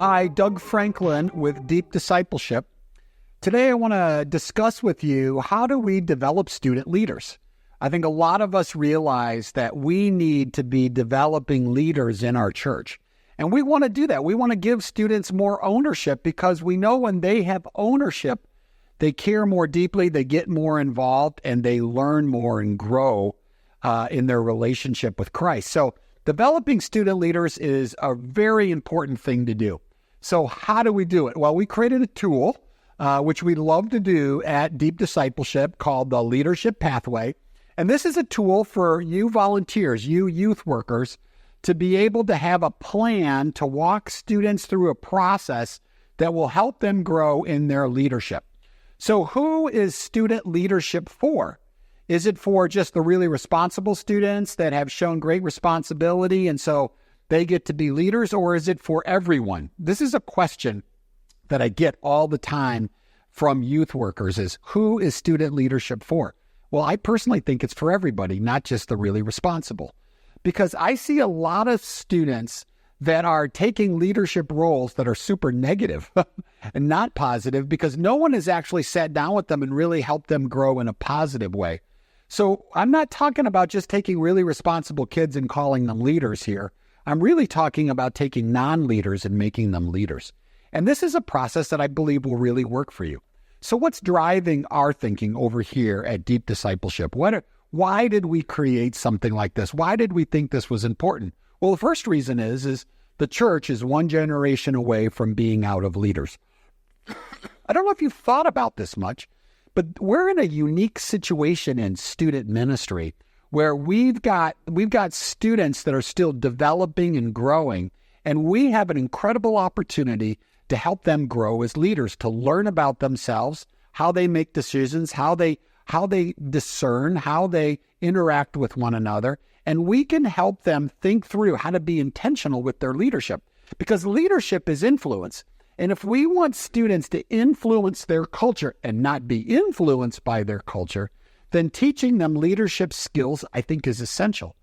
Hi, Doug Franklin with Deep Discipleship. Today I want to discuss with you, how do we develop student leaders? I think a lot of us realize that we need to be developing leaders in our church. And we want to do that. We want to give students more ownership because we know when they have ownership, they care more deeply, they get more involved, and they learn more and grow in their relationship with Christ. So developing student leaders is a very important thing to do. So how do we do it? Well, we created a tool, which we love to do at Deep Discipleship, called the Leadership Pathway. And this is a tool for you volunteers, you youth workers, to be able to have a plan to walk students through a process that will help them grow in their leadership. So who is student leadership for? Is it for just the really responsible students that have shown great responsibility and so they get to be leaders, or is it for everyone? This is a question that I get all the time from youth workers, is who is student leadership for? Well, I personally think it's for everybody, not just the really responsible. Because I see a lot of students that are taking leadership roles that are super negative and not positive because no one has actually sat down with them and really helped them grow in a positive way. So I'm not talking about just taking really responsible kids and calling them leaders here. I'm really talking about taking non-leaders and making them leaders. And this is a process that I believe will really work for you. So what's driving our thinking over here at Deep Discipleship? Why did we create something like this? Why did we think this was important? Well, the first reason is the church is one generation away from being out of leaders. I don't know if you've thought about this much, but we're in a unique situation in student ministry where we've got students that are still developing and growing, and we have an incredible opportunity to help them grow as leaders, to learn about themselves, how they make decisions, how they discern, how they interact with one another, and we can help them think through how to be intentional with their leadership, because leadership is influence. And if we want students to influence their culture and not be influenced by their culture, then teaching them leadership skills, I think, is essential.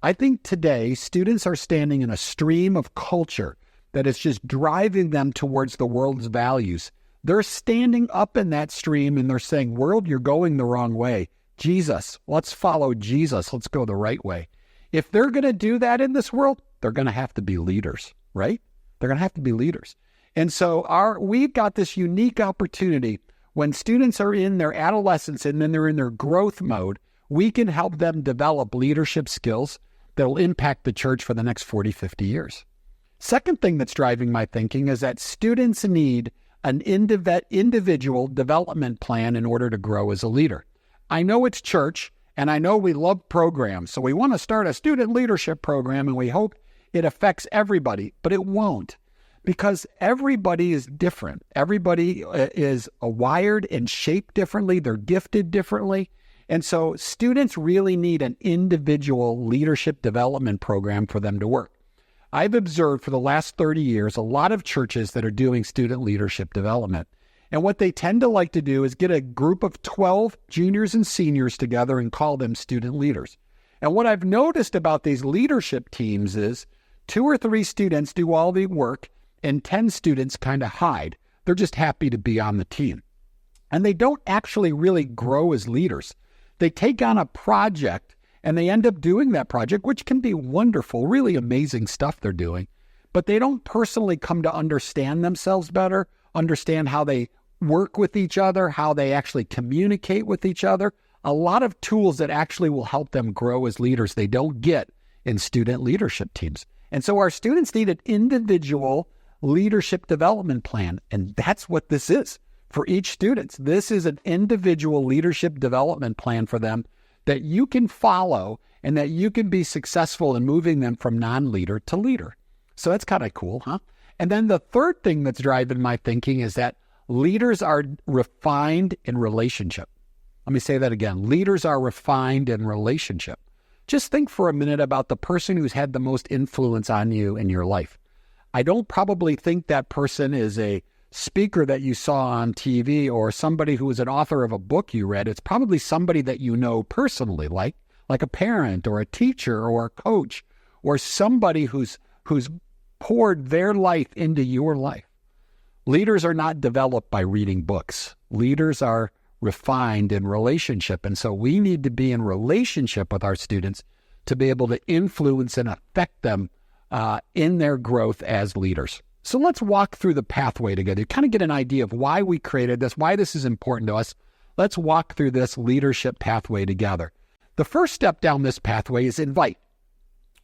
I think today students are standing in a stream of culture that is just driving them towards the world's values. They're standing up in that stream and they're saying, world, you're going the wrong way. Jesus, let's follow Jesus. Let's go the right way. If they're going to do that in this world, they're going to have to be leaders, right? They're going to have to be leaders. And so we've got this unique opportunity when students are in their adolescence and then they're in their growth mode, we can help them develop leadership skills that will impact the church for the next 40, 50 years. Second thing that's driving my thinking is that students need an individual development plan in order to grow as a leader. I know it's church, and I know we love programs, so we want to start a student leadership program, and we hope it affects everybody, but it won't. Because everybody is different. Everybody is wired and shaped differently. They're gifted differently. And so students really need an individual leadership development program for them to work. I've observed for the last 30 years, a lot of churches that are doing student leadership development. And what they tend to like to do is get a group of 12 juniors and seniors together and call them student leaders. And what I've noticed about these leadership teams is 2 or 3 students do all the work, and 10 students kind of hide. They're just happy to be on the team. And they don't actually really grow as leaders. They take on a project and they end up doing that project, which can be wonderful, really amazing stuff they're doing. But they don't personally come to understand themselves better, understand how they work with each other, how they actually communicate with each other. A lot of tools that actually will help them grow as leaders they don't get in student leadership teams. And so our students need an individual leadership development plan. And that's what this is for each student. This is an individual leadership development plan for them that you can follow and that you can be successful in moving them from non-leader to leader. So that's kind of cool, huh? And then the third thing that's driving my thinking is that leaders are refined in relationship. Let me say that again. Leaders are refined in relationship. Just think for a minute about the person who's had the most influence on you in your life. I don't probably think that person is a speaker that you saw on TV or somebody who is an author of a book you read. It's probably somebody that you know personally, like a parent or a teacher or a coach or somebody who's poured their life into your life. Leaders are not developed by reading books. Leaders are refined in relationship. And so we need to be in relationship with our students to be able to influence and affect them in their growth as leaders. So let's walk through the pathway together, kind of get an idea of why we created this, why this is important to us. Let's walk through this leadership pathway together. The first step down this pathway is invite.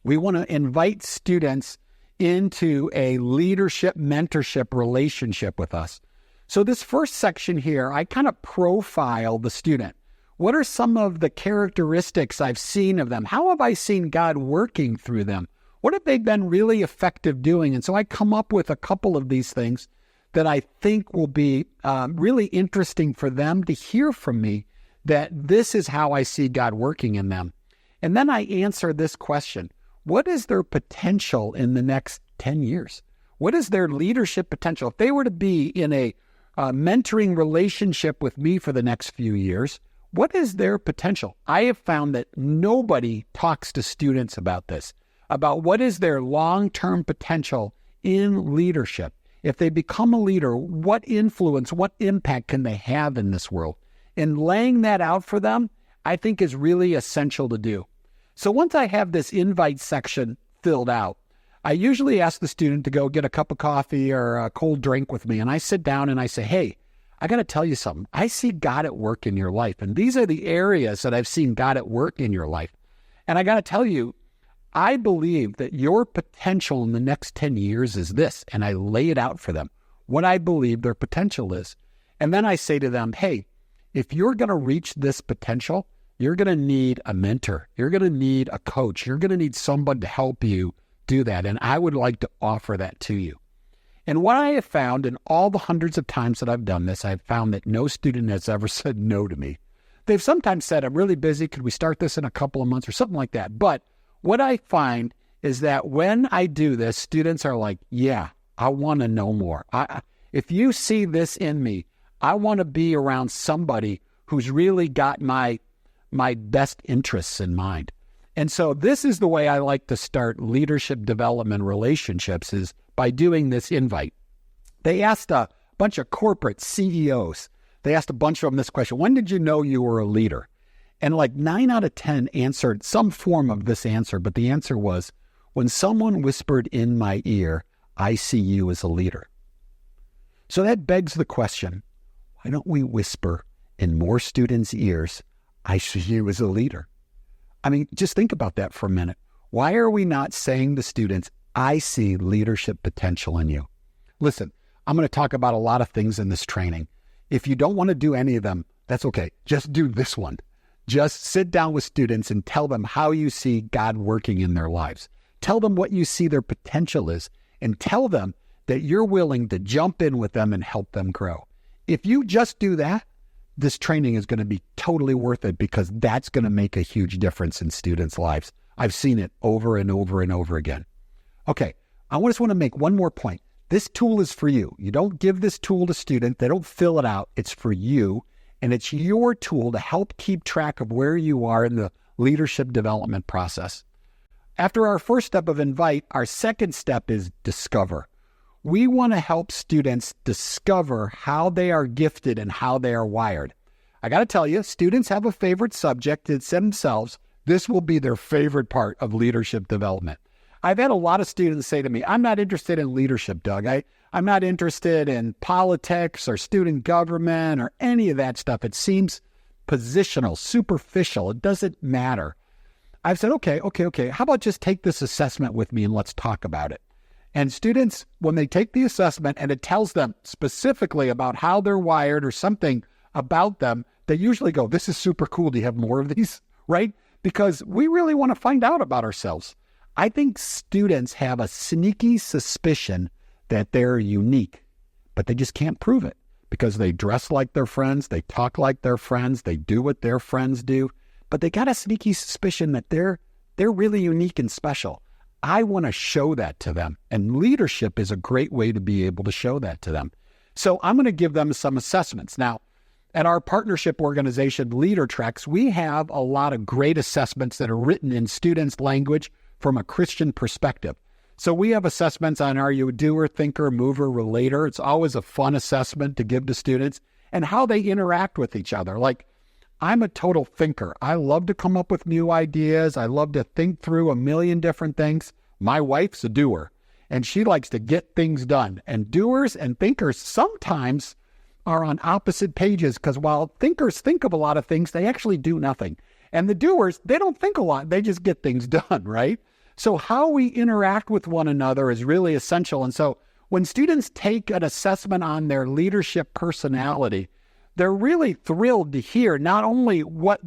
We want to invite students into a leadership mentorship relationship with us. So this first section here, I kind of profile the student. What are some of the characteristics I've seen of them? How have I seen God working through them? What have they been really effective doing? And so I come up with a couple of these things that I think will be really interesting for them to hear from me, that this is how I see God working in them. And then I answer this question: what is their potential in the next 10 years? What is their leadership potential? If they were to be in a mentoring relationship with me for the next few years, what is their potential? I have found that nobody talks to students about this, about what is their long-term potential in leadership. If they become a leader, what influence, what impact can they have in this world? And laying that out for them, I think, is really essential to do. So once I have this invite section filled out, I usually ask the student to go get a cup of coffee or a cold drink with me. And I sit down and I say, hey, I got to tell you something. I see God at work in your life. And these are the areas that I've seen God at work in your life. And I got to tell you, I believe that your potential in the next 10 years is this. And I lay it out for them, what I believe their potential is. And then I say to them, hey, if you're going to reach this potential, you're going to need a mentor. You're going to need a coach. You're going to need someone to help you do that. And I would like to offer that to you. And what I have found in all the hundreds of times that I've done this, I've found that no student has ever said no to me. They've sometimes said, I'm really busy. Could we start this in a couple of months or something like that? But what I find is that when I do this, students are like, yeah, I want to know more. If you see this in me, I want to be around somebody who's really got my best interests in mind. And so this is the way I like to start leadership development relationships, is by doing this invite. They asked a bunch of corporate CEOs, they asked a bunch of them this question: when did you know you were a leader? And like 9 out of 10 answered some form of this answer, but the answer was, when someone whispered in my ear, I see you as a leader. So that begs the question, why don't we whisper in more students' ears, I see you as a leader? I mean, just think about that for a minute. Why are we not saying to students, I see leadership potential in you? Listen, I'm going to talk about a lot of things in this training. If you don't want to do any of them, that's okay. Just do this one. Just sit down with students and tell them how you see God working in their lives. Tell them what you see their potential is, and tell them that you're willing to jump in with them and help them grow. If you just do that, this training is going to be totally worth it, because that's going to make a huge difference in students' lives. I've seen it over and over and over again. Okay, I just want to make one more point. This tool is for you. You don't give this tool to students. They don't fill it out. It's for you, and it's your tool to help keep track of where you are in the leadership development process. After our first step of invite, our second step is discover. We want to help students discover how they are gifted and how they are wired. I got to tell you, students have a favorite subject. It's themselves. This will be their favorite part of leadership development. I've had a lot of students say to me, I'm not interested in leadership, Doug. I'm not interested in politics or student government or any of that stuff. It seems positional, superficial. It doesn't matter. I've said, okay. How about just take this assessment with me and let's talk about it? And students, when they take the assessment and it tells them specifically about how they're wired or something about them, they usually go, this is super cool. Do you have more of these? Right? Because we really want to find out about ourselves. I think students have a sneaky suspicion that they're unique, but they just can't prove it because they dress like their friends, they talk like their friends, they do what their friends do, but they got a sneaky suspicion that they're really unique and special. I want to show that to them, and leadership is a great way to be able to show that to them. So I'm going to give them some assessments. Now, at our partnership organization, Leader Treks, we have a lot of great assessments that are written in students' language from a Christian perspective. So we have assessments on, are you a doer, thinker, mover, relater? It's always a fun assessment to give to students, and how they interact with each other. Like, I'm a total thinker. I love to come up with new ideas. I love to think through a million different things. My wife's a doer, and she likes to get things done. And doers and thinkers sometimes are on opposite pages, because while thinkers think of a lot of things, they actually do nothing. And the doers, they don't think a lot. They just get things done, right? So how we interact with one another is really essential. And so when students take an assessment on their leadership personality, they're really thrilled to hear not only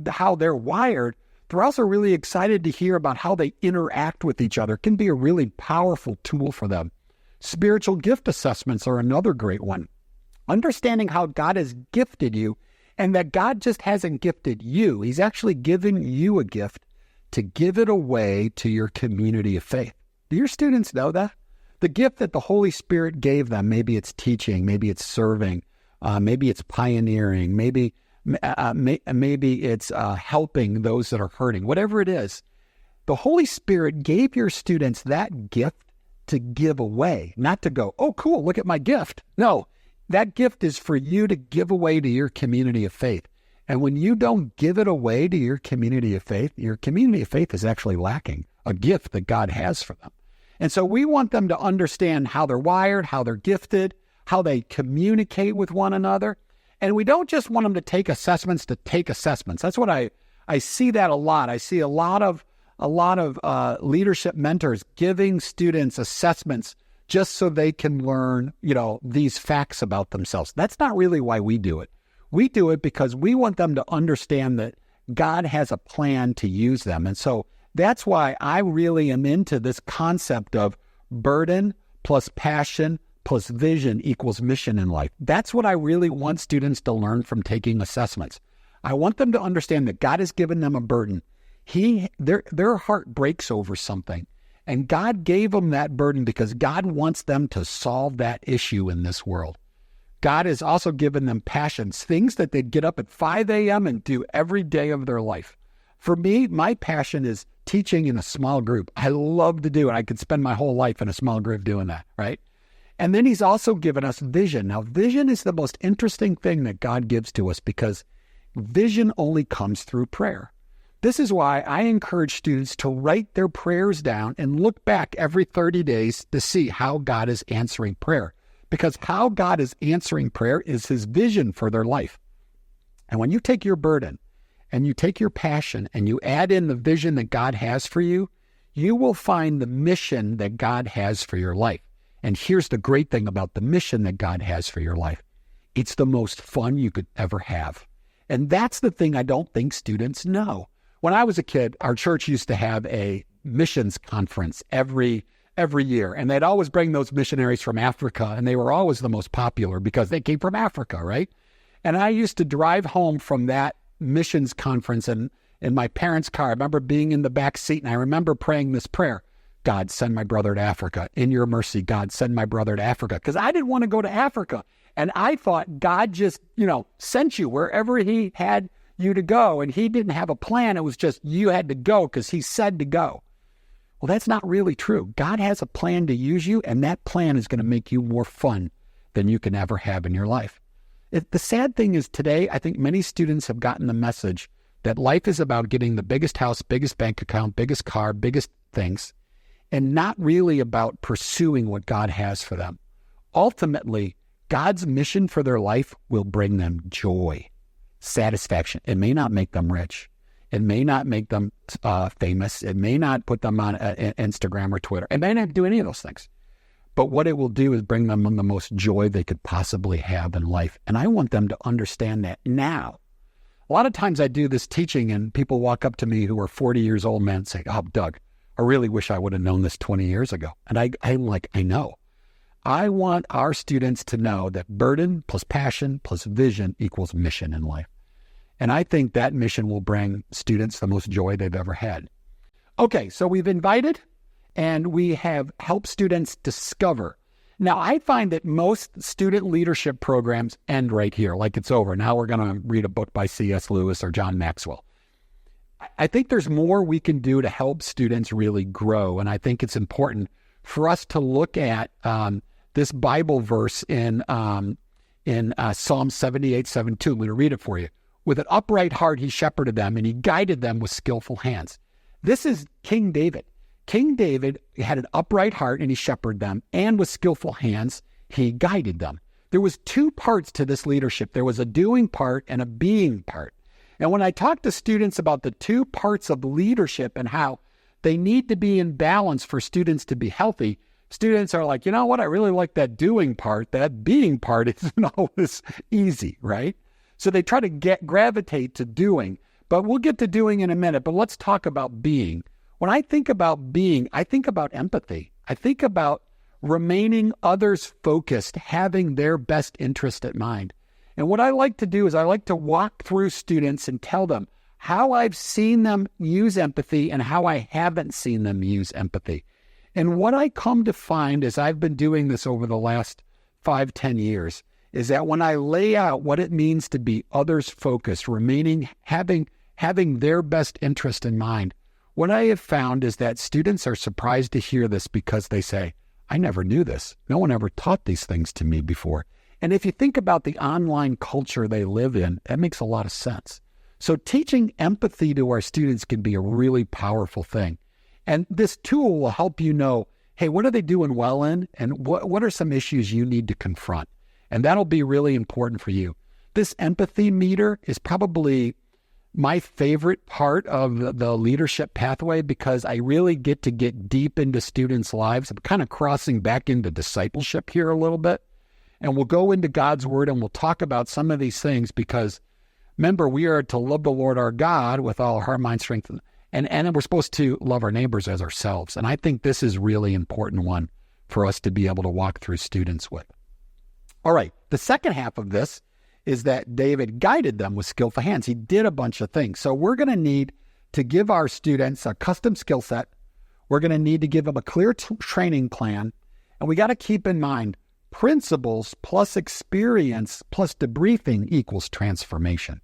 how they're wired, they're also really excited to hear about how they interact with each other. It can be a really powerful tool for them. Spiritual gift assessments are another great one. Understanding how God has gifted you, and that God just hasn't gifted you. He's actually given you a gift to give it away to your community of faith. Do your students know that? The gift that the Holy Spirit gave them, maybe it's teaching, maybe it's serving, maybe it's pioneering, maybe it's helping those that are hurting, whatever it is. The Holy Spirit gave your students that gift to give away, not to go, oh, cool, look at my gift. No, that gift is for you to give away to your community of faith. And when you don't give it away to your community of faith is actually lacking a gift that God has for them. And so we want them to understand how they're wired, how they're gifted, how they communicate with one another. And we don't just want them to take assessments to take assessments. That's what I see that a lot. I see a lot of leadership mentors giving students assessments just so they can learn, these facts about themselves. That's not really why we do it. We do it because we want them to understand that God has a plan to use them. And so that's why I really am into this concept of burden plus passion plus vision equals mission in life. That's what I really want students to learn from taking assessments. I want them to understand that God has given them a burden. Their heart breaks over something. And God gave them that burden because God wants them to solve that issue in this world. God has also given them passions, things that they'd get up at 5 a.m. and do every day of their life. For me, my passion is teaching in a small group. I love to do it. I could spend my whole life in a small group doing that, right? And then he's also given us vision. Now, vision is the most interesting thing that God gives to us because vision only comes through prayer. This is why I encourage students to write their prayers down and look back every 30 days to see how God is answering prayer. Because how God is answering prayer is his vision for their life. And when you take your burden and you take your passion and you add in the vision that God has for you, you will find the mission that God has for your life. And here's the great thing about the mission that God has for your life. It's the most fun you could ever have. And that's the thing I don't think students know. When I was a kid, our church used to have a missions conference every year. And they'd always bring those missionaries from Africa, and they were always the most popular because they came from Africa, right? And I used to drive home from that missions conference in my parents' car. I remember being in the back seat, and I remember praying this prayer: God, send my brother to Africa. In your mercy, God, send my brother to Africa. Because I didn't want to go to Africa. And I thought God just, sent you wherever he had you to go. And he didn't have a plan. It was just you had to go because he said to go. Well, that's not really true. God has a plan to use you, and that plan is going to make you more fun than you can ever have in your life. The sad thing is today, I think many students have gotten the message that life is about getting the biggest house, biggest bank account, biggest car, biggest things, and not really about pursuing what God has for them. Ultimately, God's mission for their life will bring them joy, satisfaction. It may not make them rich. It may not make them famous. It may not put them on Instagram or Twitter. It may not do any of those things. But what it will do is bring them the most joy they could possibly have in life. And I want them to understand that now. A lot of times I do this teaching and people walk up to me who are 40 years old men and say, oh, Doug, I really wish I would have known this 20 years ago. And I'm like, I know. I want our students to know that burden plus passion plus vision equals mission in life. And I think that mission will bring students the most joy they've ever had. Okay, so we've invited and we have helped students discover. Now, I find that most student leadership programs end right here, like it's over. Now we're going to read a book by C.S. Lewis or John Maxwell. I think there's more we can do to help students really grow. And I think it's important for us to look at this Bible verse in Psalm 78:7-2. I'm going to read it for you. With an upright heart, he shepherded them, and he guided them with skillful hands. This is King David. King David had an upright heart, and he shepherded them, and with skillful hands, he guided them. There was two parts to this leadership. There was a doing part and a being part. And when I talk to students about the two parts of leadership and how they need to be in balance for students to be healthy, students are like, you know what, I really like that doing part. That being part isn't always easy, right? So they try to gravitate to doing, but we'll get to doing in a minute. But let's talk about being. When I think about being, I think about empathy. I think about remaining others focused, having their best interest at mind. And what I like to do is I like to walk through students and tell them how I've seen them use empathy and how I haven't seen them use empathy. And what I come to find as I've been doing this over the last 5-10 years is that when I lay out what it means to be others focused, having their best interest in mind, what I have found is that students are surprised to hear this because they say, I never knew this. No one ever taught these things to me before. And if you think about the online culture they live in, that makes a lot of sense. So teaching empathy to our students can be a really powerful thing. And this tool will help you know, hey, what are they doing well in? And what are some issues you need to confront? And that'll be really important for you. This empathy meter is probably my favorite part of the leadership pathway because I really get to get deep into students' lives. I'm kind of crossing back into discipleship here a little bit. And we'll go into God's word and we'll talk about some of these things because remember, we are to love the Lord our God with all our heart, mind, strength, and we're supposed to love our neighbors as ourselves. And I think this is really important one for us to be able to walk through students with. All right, the second half of this is that David guided them with skillful hands. He did a bunch of things. So we're going to need to give our students a custom skill set. We're going to need to give them a clear training plan. And we got to keep in mind, principles plus experience plus debriefing equals transformation.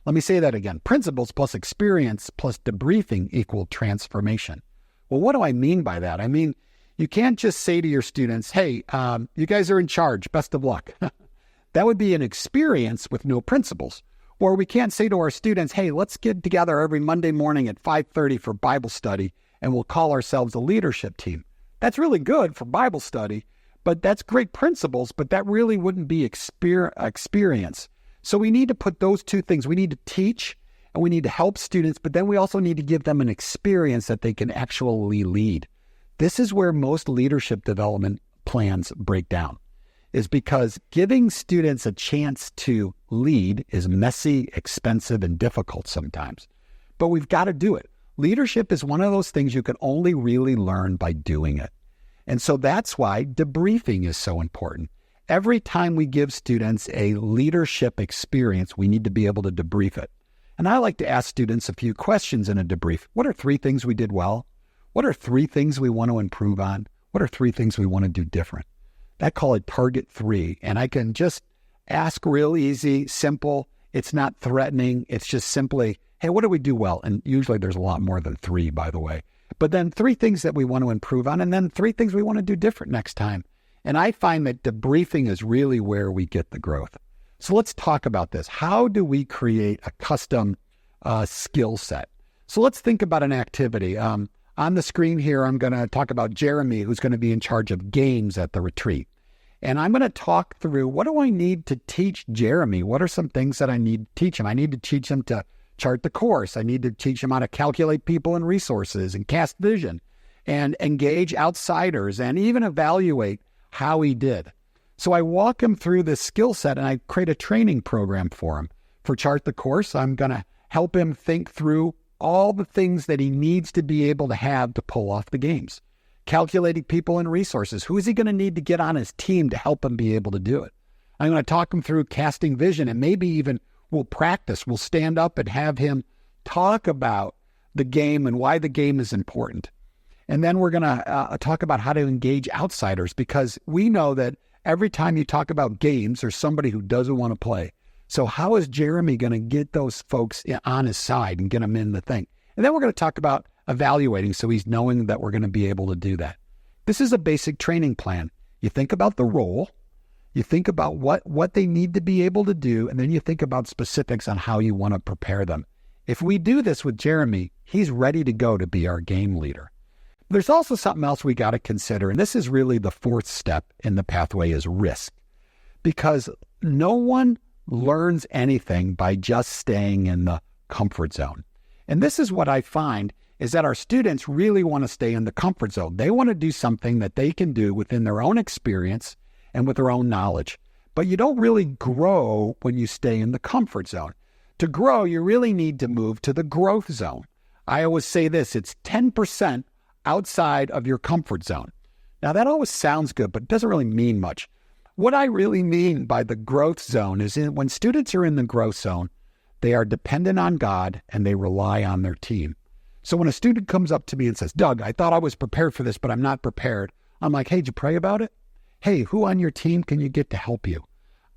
Let me say that again. Principles plus experience plus debriefing equal transformation. Well, what do I mean by that? I mean, you can't just say to your students, hey, you guys are in charge, best of luck. That would be an experience with no principles. Or we can't say to our students, hey, let's get together every Monday morning at 5:30 for Bible study, and we'll call ourselves a leadership team. That's really good for Bible study, but that's great principles, but that really wouldn't be experience. So we need to put those two things. We need to teach, and we need to help students, but then we also need to give them an experience that they can actually lead. This is where most leadership development plans break down, is because giving students a chance to lead is messy, expensive, and difficult sometimes. But we've got to do it. Leadership is one of those things you can only really learn by doing it. And so that's why debriefing is so important. Every time we give students a leadership experience, we need to be able to debrief it. And I like to ask students a few questions in a debrief. What are 3 things we did well? What are 3 things we want to improve on? What are 3 things we want to do different? I call it target 3. And I can just ask real easy, simple. It's not threatening. It's just simply, hey, what do we do well? And usually there's a lot more than 3, by the way. But then 3 things that we want to improve on, and then 3 things we want to do different next time. And I find that debriefing is really where we get the growth. So let's talk about this. How do we create a custom skill set? So let's think about an activity. On the screen here, I'm going to talk about Jeremy, who's going to be in charge of games at the retreat. And I'm going to talk through, what do I need to teach Jeremy? What are some things that I need to teach him? I need to teach him to chart the course. I need to teach him how to calculate people and resources and cast vision and engage outsiders and even evaluate how he did. So I walk him through this skill set and I create a training program for him. For Chart the Course, I'm going to help him think through all the things that he needs to be able to have to pull off the games. Calculating people and resources. Who is he going to need to get on his team to help him be able to do it? I'm going to talk him through casting vision, and maybe even we'll practice. We'll stand up and have him talk about the game and why the game is important. And then we're going to talk about how to engage outsiders, because we know that every time you talk about games, there's somebody who doesn't want to play. So how is Jeremy going to get those folks on his side and get them in the thing? And then we're going to talk about evaluating, so he's knowing that we're going to be able to do that. This is a basic training plan. You think about the role, you think about what they need to be able to do, and then you think about specifics on how you want to prepare them. If we do this with Jeremy, he's ready to go to be our game leader. There's also something else we got to consider, and this is really the fourth step in the pathway, is risk. Because no one learns anything by just staying in the comfort zone. And this is what I find is that our students really want to stay in the comfort zone. They want to do something that they can do within their own experience and with their own knowledge. But you don't really grow when you stay in the comfort zone. To grow, you really need to move to the growth zone. I always say this, it's 10% outside of your comfort zone. Now that always sounds good, but it doesn't really mean much. What I really mean by the growth zone is when students are in the growth zone, they are dependent on God and they rely on their team. So when a student comes up to me and says, Doug, I thought I was prepared for this, but I'm not prepared. I'm like, hey, did you pray about it? Hey, who on your team can you get to help you?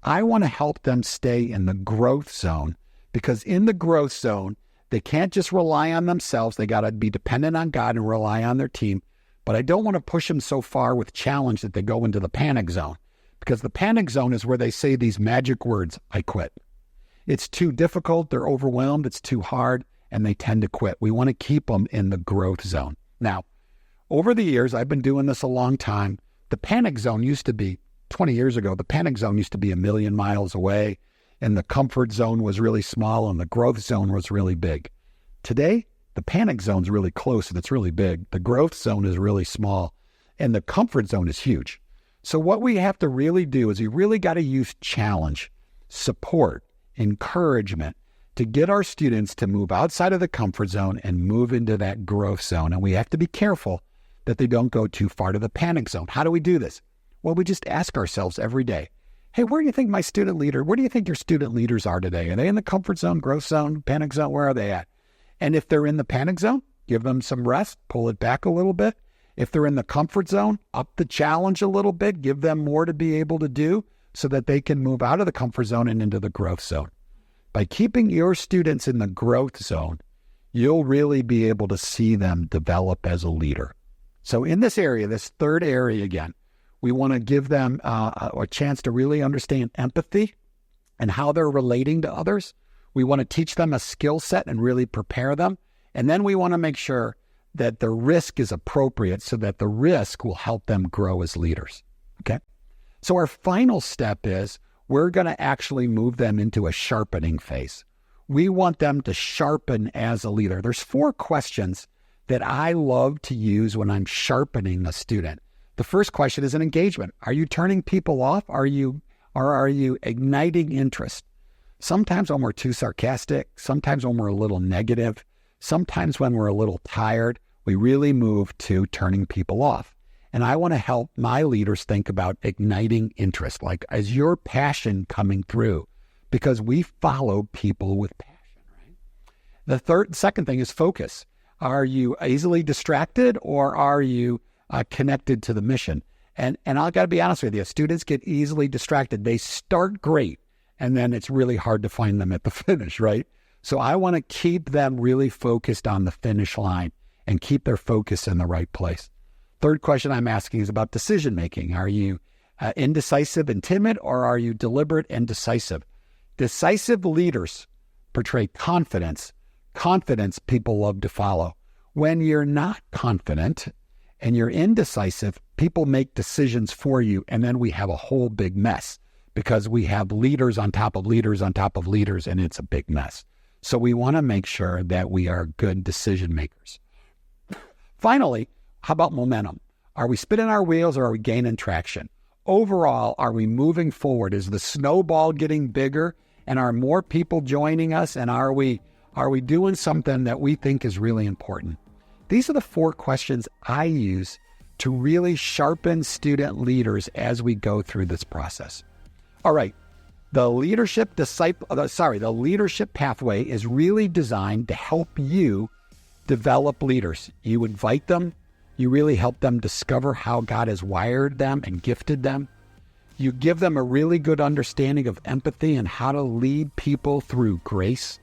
I want to help them stay in the growth zone, because in the growth zone, they can't just rely on themselves. They got to be dependent on God and rely on their team. But I don't want to push them so far with challenge that they go into the panic zone, because the panic zone is where they say these magic words, I quit. It's too difficult, they're overwhelmed, it's too hard, and they tend to quit. We want to keep them in the growth zone. Now, over the years, I've been doing this a long time. The panic zone used to be, 20 years ago, the panic zone used to be 1,000,000 miles away, and the comfort zone was really small, and the growth zone was really big. Today, the panic zone's really close, and it's really big. The growth zone is really small, and the comfort zone is huge. So what we have to really do is we really got to use challenge, support, encouragement to get our students to move outside of the comfort zone and move into that growth zone. And we have to be careful that they don't go too far to the panic zone. How do we do this? Well, we just ask ourselves every day, hey, where do you think your student leaders are today? Are they in the comfort zone, growth zone, panic zone? Where are they at? And if they're in the panic zone, give them some rest, pull it back a little bit. If they're in the comfort zone, up the challenge a little bit, give them more to be able to do so that they can move out of the comfort zone and into the growth zone. By keeping your students in the growth zone, you'll really be able to see them develop as a leader. So in this area, this third area again, we want to give them a chance to really understand empathy and how they're relating to others. We want to teach them a skill set and really prepare them. And then we want to make sure that the risk is appropriate so that the risk will help them grow as leaders. Okay? So our final step is we're going to actually move them into a sharpening phase. We want them to sharpen as a leader. There's 4 questions that I love to use when I'm sharpening a student. The first question is an engagement. Are you turning people off? Or are you igniting interest? Sometimes when we're too sarcastic, sometimes when we're a little negative, sometimes when we're a little tired, we really move to turning people off. And I want to help my leaders think about igniting interest, like is your passion coming through? Because we follow people with passion, right? The second thing is focus. Are you easily distracted or are you connected to the mission? And I got to be honest with you, students get easily distracted. They start great, and then it's really hard to find them at the finish, right? So I want to keep them really focused on the finish line and keep their focus in the right place. Third question I'm asking is about decision-making. Are you indecisive and timid, or are you deliberate and decisive? Decisive leaders portray confidence. Confidence people love to follow. When you're not confident and you're indecisive, people make decisions for you, and then we have a whole big mess because we have leaders on top of leaders on top of leaders, and it's a big mess. So we want to make sure that we are good decision makers. Finally, how about momentum? Are we spinning our wheels or are we gaining traction? Overall, are we moving forward? Is the snowball getting bigger, and are more people joining us? And are we doing something that we think is really important? These are the 4 questions I use to really sharpen student leaders as we go through this process. All right, the leadership pathway is really designed to help you develop leaders. You invite them. You really help them discover how God has wired them and gifted them. You give them a really good understanding of empathy and how to lead people through grace.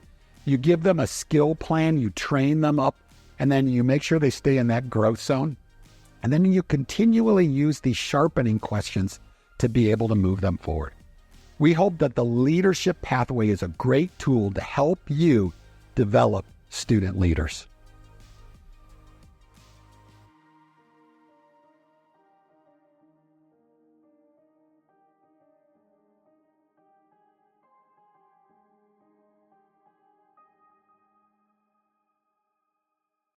You give them a skill plan, you train them up, and then you make sure they stay in that growth zone. And then you continually use these sharpening questions to be able to move them forward. We hope that the leadership pathway is a great tool to help you develop student leaders.